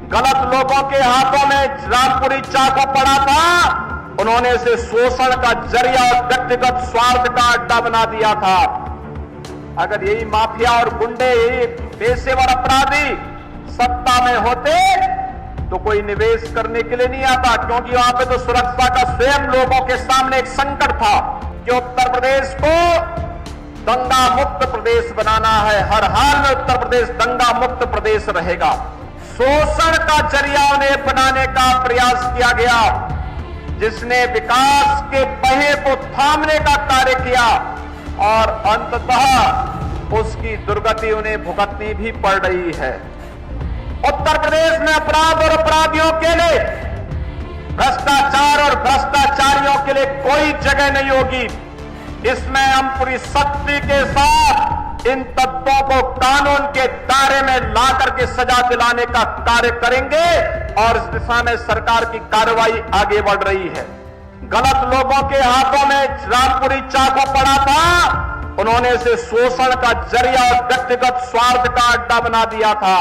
गलत लोगों के हाथों में रामपुरी चाकू पड़ा था, उन्होंने इसे शोषण का जरिया और व्यक्तिगत स्वार्थ का अड्डा बना दिया था। अगर यही माफिया और गुंडे, यही पेशेवर अपराधी सत्ता में होते तो कोई निवेश करने के लिए नहीं आता, क्योंकि वहां पे तो सुरक्षा का स्वयं लोगों के सामने एक संकट था कि उत्तर प्रदेश को दंगा मुक्त प्रदेश बनाना है। हर हाल में उत्तर प्रदेश दंगा मुक्त प्रदेश रहेगा। शोषण का जरिया उन्हें बनाने का प्रयास किया गया, जिसने विकास के पहिए को थामने का कार्य किया और अंततः उसकी दुर्गति उन्हें भुगतनी भी पड़ रही है। उत्तर प्रदेश में अपराध और अपराधियों के लिए, भ्रष्टाचार और भ्रष्टाचारियों के लिए कोई जगह नहीं होगी। इसमें हम पूरी सख्ती के साथ इन तत्वों को कानून के दायरे में लाकर के सजा दिलाने का कार्य करेंगे और इस दिशा में सरकार की कार्रवाई आगे बढ़ रही है। गलत लोगों के हाथों में रामपुरी चाकू पड़ा था, उन्होंने इसे शोषण का जरिया और व्यक्तिगत स्वार्थ का अड्डा बना दिया था।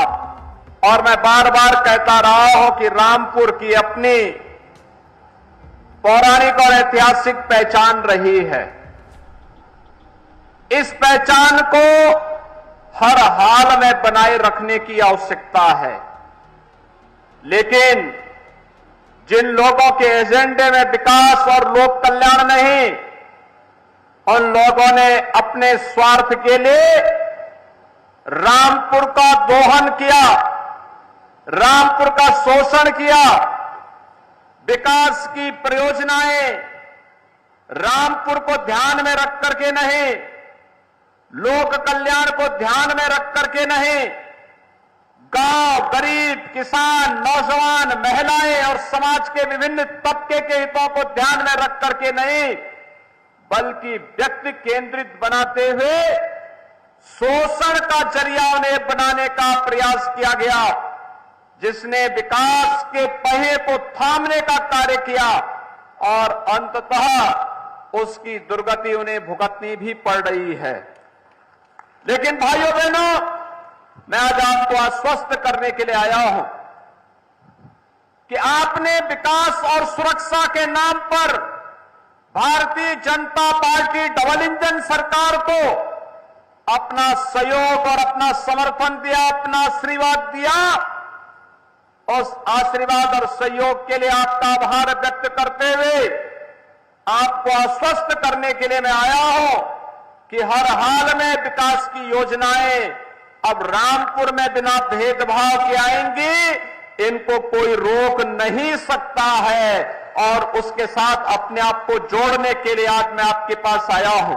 और मैं बार बार कहता रहा हूं कि रामपुर की अपनी पौराणिक और ऐतिहासिक पहचान रही है। इस पहचान को हर हाल में बनाए रखने की आवश्यकता है, लेकिन जिन लोगों के एजेंडे में विकास और लोक कल्याण नहीं, उन लोगों ने अपने स्वार्थ के लिए रामपुर का दोहन किया, रामपुर का शोषण किया। विकास की परियोजनाएं रामपुर को ध्यान में रख करके नहीं, लोक कल्याण को ध्यान में रख करके नहीं, गांव, गरीब, किसान, नौजवान, महिलाएं और समाज के विभिन्न तबके के हितों को ध्यान में रख करके नहीं, बल्कि व्यक्ति केंद्रित बनाते हुए शोषण का जरिया उन्हें बनाने का प्रयास किया गया, जिसने विकास के पहिए को थामने का कार्य किया और अंततः उसकी दुर्गति उन्हें भुगतनी भी पड़ रही है। लेकिन भाइयों बहनों, मैं आज आपको आश्वस्त करने के लिए आया हूं कि आपने विकास और सुरक्षा के नाम पर Bharatiya Janata party double engine सरकार को अपना सहयोग और अपना समर्थन दिया, अपना आशीर्वाद दिया। उस आशीर्वाद और सहयोग के लिए आपका आभार व्यक्त करते हुए आपको आश्वस्त करने के लिए मैं आया हूं कि हर हाल में विकास की योजनाएं अब रामपुर में बिना भेदभाव के आएंगी, इनको कोई रोक नहीं सकता है। और उसके साथ अपने आप को जोड़ने के लिए आज मैं आपके पास आया हूं।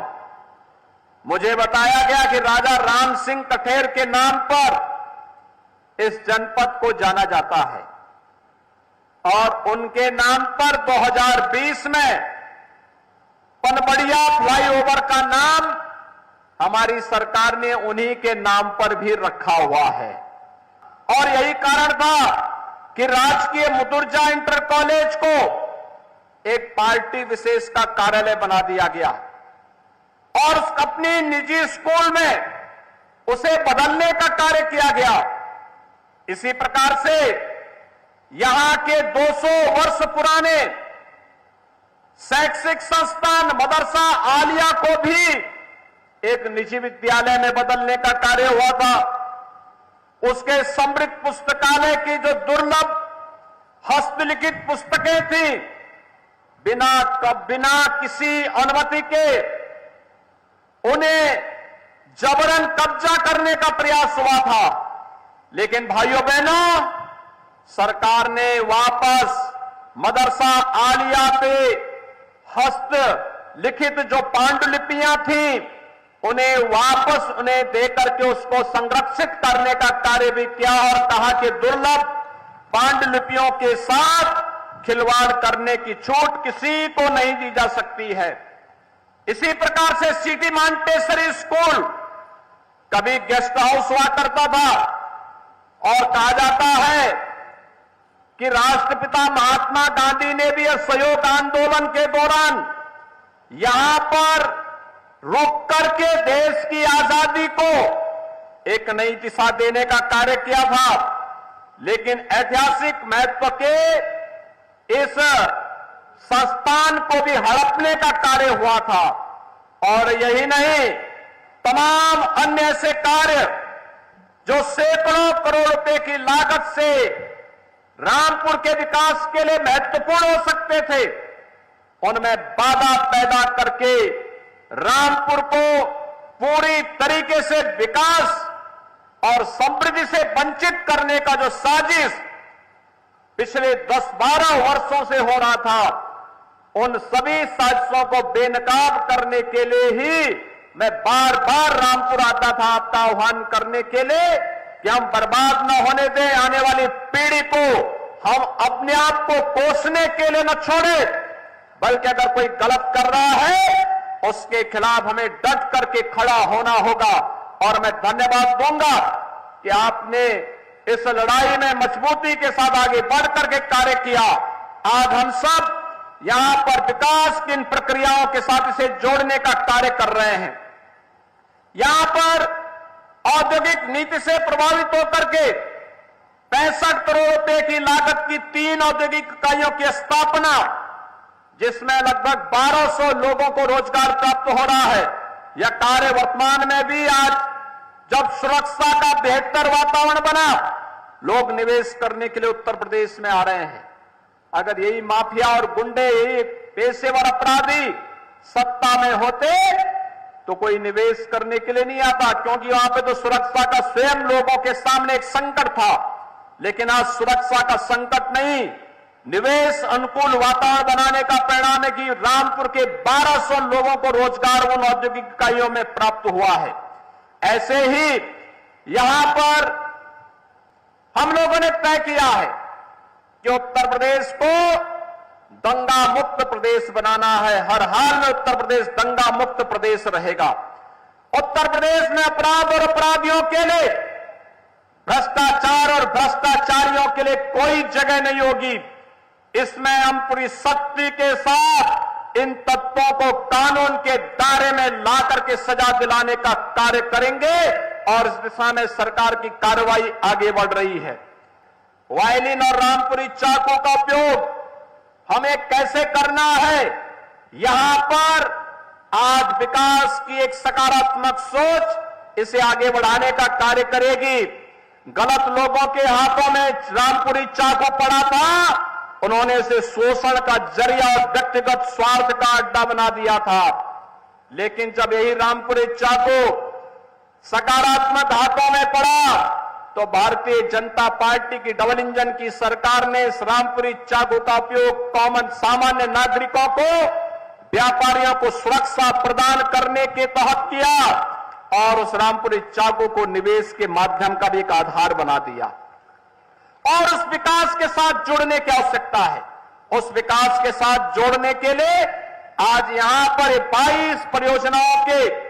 मुझे बताया गया कि राजा राम सिंह कठेर के नाम पर इस जनपद को जाना जाता है और उनके नाम पर 2020 में पनबड़िया फ्लाईओवर का नाम हमारी सरकार ने उन्हीं के नाम पर भी रखा हुआ है। और यही कारण था कि राजकीय मुतुर्जा इंटर कॉलेज को एक पार्टी विशेष का कार्यालय बना दिया गया और अपनी निजी स्कूल में उसे बदलने का कार्य किया गया। इसी प्रकार से यहां के 200 वर्ष पुराने शैक्षिक संस्थान मदरसा आलिया को भी एक निजी विद्यालय में बदलने का कार्य हुआ था। उसके समृद्ध पुस्तकालय की जो दुर्लभ हस्तलिखित पुस्तकें थी, बिना किसी अनुमति के उन्हें जबरन कब्जा करने का प्रयास हुआ था। लेकिन भाइयों बहनों, सरकार ने वापस मदरसा आलिया पे हस्त लिखित जो पांडुलिपियां थी उन्हें वापस उन्हें देकर के उसको संरक्षित करने का कार्य भी किया और कहा कि दुर्लभ पांडुलिपियों के साथ खिलवाड़ करने की छूट किसी को नहीं दी जा सकती है। इसी प्रकार से सिटी मांटेसरी स्कूल कभी गेस्ट हाउस हुआ करता था और कहा जाता है कि राष्ट्रपिता महात्मा गांधी ने भी असहयोग आंदोलन के दौरान यहां पर रुक करके देश की आजादी को एक नई दिशा देने का कार्य किया था। लेकिन ऐतिहासिक महत्व के इस संस्थान को भी हड़पने का कार्य हुआ था। और यही नहीं, तमाम अन्य ऐसे कार्य जो सैकड़ों करोड़ रुपए की लागत से रामपुर के विकास के लिए महत्वपूर्ण हो सकते थे, उनमें बाधा पैदा करके रामपुर को पूरी तरीके से विकास और समृद्धि से वंचित करने का जो साजिश पिछले 10-12 वर्षों से हो रहा था, उन सभी साजिशों को बेनकाब करने के लिए ही मैं बार बार रामपुर आता था, आपका आह्वान करने के लिए कि हम बर्बाद न होने दें आने वाली पीढ़ी को, हम अपने आप को कोसने के लिए न छोड़े, बल्कि अगर कोई गलत कर रहा है उसके खिलाफ हमें डट करके खड़ा होना होगा। और मैं धन्यवाद दूंगा कि आपने इस लड़ाई में मजबूती के साथ आगे बढ़ करके कार्य किया। आज हम सब यहां पर विकास की इन प्रक्रियाओं के साथ इसे जोड़ने का कार्य कर रहे हैं। यहां पर औद्योगिक नीति से प्रभावित होकर के 65 करोड़ रुपए की लागत की 3 औद्योगिक इकाइयों की स्थापना, जिसमें लगभग 1200 लोगों को रोजगार प्राप्त हो रहा है। यह कार्य वर्तमान में भी आज जब सुरक्षा का बेहतर वातावरण बना, लोग निवेश करने के लिए उत्तर प्रदेश में आ रहे हैं। अगर यही माफिया और गुंडे, यही पेशेवर अपराधी सत्ता में होते तो कोई निवेश करने के लिए नहीं आता, क्योंकि वहां पे तो सुरक्षा का स्वयं लोगों के सामने एक संकट था। लेकिन आज सुरक्षा का संकट नहीं, निवेश अनुकूल वातावरण बनाने का परिणाम है कि रामपुर के 1200 लोगों को रोजगार उन औद्योगिक इकाइयों में प्राप्त हुआ है। ऐसे ही यहां पर हम लोगों ने तय किया है कि उत्तर प्रदेश को दंगा मुक्त प्रदेश बनाना है। हर हाल में उत्तर प्रदेश दंगा मुक्त प्रदेश रहेगा। उत्तर प्रदेश में अपराध और अपराधियों के लिए, भ्रष्टाचार और भ्रष्टाचारियों के लिए कोई जगह नहीं होगी। इसमें हम पूरी सख्ती के साथ इन तत्वों को कानून के दायरे में ला करके सजा दिलाने का कार्य करेंगे और इस दिशा में सरकार की कार्रवाई आगे बढ़ रही है। वायलिन और रामपुरी चाकू का उपयोग हमें कैसे करना है, यहां पर आज विकास की एक सकारात्मक सोच इसे आगे बढ़ाने का कार्य करेगी। गलत लोगों के हाथों में रामपुरी चाकू पड़ा था, उन्होंने इसे शोषण का जरिया और व्यक्तिगत स्वार्थ का अड्डा बना दिया था। लेकिन जब यही रामपुरी चाकू सकारात्मक हाथों में पड़ा तो भारतीय जनता पार्टी की डबल इंजन की सरकार ने इस रामपुरी चाकू का उपयोग कॉमन सामान्य नागरिकों को, व्यापारियों को सुरक्षा प्रदान करने के तहत किया और उस रामपुरी चाकू को निवेश के माध्यम का भी एक आधार बना दिया। और उस विकास के साथ जुड़ने की आवश्यकता है। उस विकास के साथ जोड़ने के लिए आज यहां पर 22 परियोजनाओं के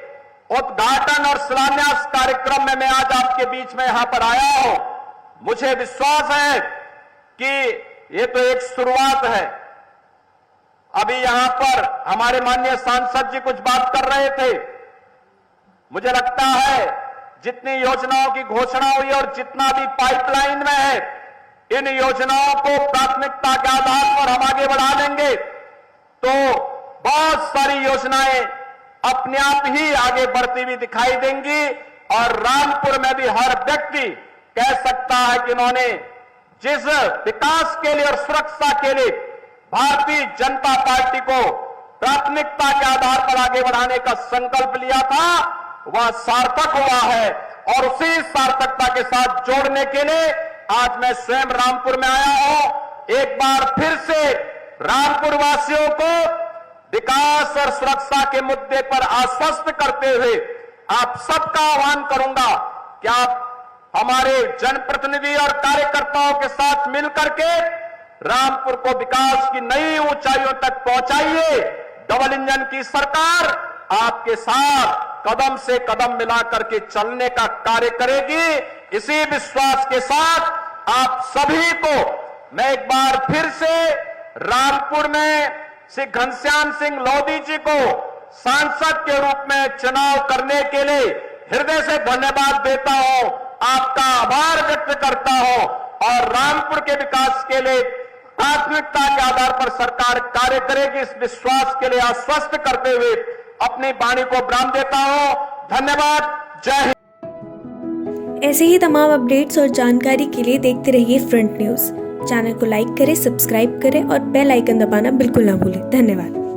उद्घाटन और शिलान्यास कार्यक्रम में मैं आज आपके बीच में यहां पर आया हूं। मुझे विश्वास है कि ये तो एक शुरुआत है। अभी यहां पर हमारे माननीय सांसद जी कुछ बात कर रहे थे। मुझे लगता है जितनी योजनाओं की घोषणा हुई और जितना भी पाइपलाइन में है, इन योजनाओं को प्राथमिकता के आधार पर हम आगे बढ़ा लेंगे तो बहुत सारी योजनाएं अपने आप ही आगे बढ़ती हुई दिखाई देंगी। और रामपुर में भी हर व्यक्ति कह सकता है कि उन्होंने जिस विकास के लिए और सुरक्षा के लिए भारतीय जनता पार्टी को प्राथमिकता के आधार पर आगे बढ़ाने का संकल्प लिया था, वह सार्थक हुआ है। और उसी सार्थकता के साथ जोड़ने के लिए आज मैं स्वयं रामपुर में आया हूं। एक बार फिर से रामपुर वासियों को विकास और सुरक्षा के मुद्दे पर आश्वस्त करते हुए आप सबका आह्वान करूंगा कि आप हमारे जनप्रतिनिधि और कार्यकर्ताओं के साथ मिलकर के रामपुर को विकास की नई ऊंचाइयों तक पहुंचाइए। डबल इंजन की सरकार आपके साथ कदम से कदम मिला करके चलने का कार्य करेगी। इसी विश्वास के साथ आप सभी को मैं एक बार फिर से रामपुर में श्री घनश्याम सिंह लोधी जी को सांसद के रूप में चुनाव करने के लिए हृदय से धन्यवाद देता हूं, आपका आभार व्यक्त करता हूं। और रामपुर के विकास के लिए प्राथमिकता के आधार पर सरकार कार्य करेगी, इस विश्वास के लिए आश्वस्त करते हुए अपनी वाणी को विराम देता हूं। धन्यवाद। जय हिंद। ऐसे ही तमाम अपडेट्स और जानकारी के लिए देखते रहिए फ्रंट न्यूज़। चैनल को लाइक करें, सब्सक्राइब करें और बेल आइकन दबाना बिल्कुल ना भूलें। धन्यवाद।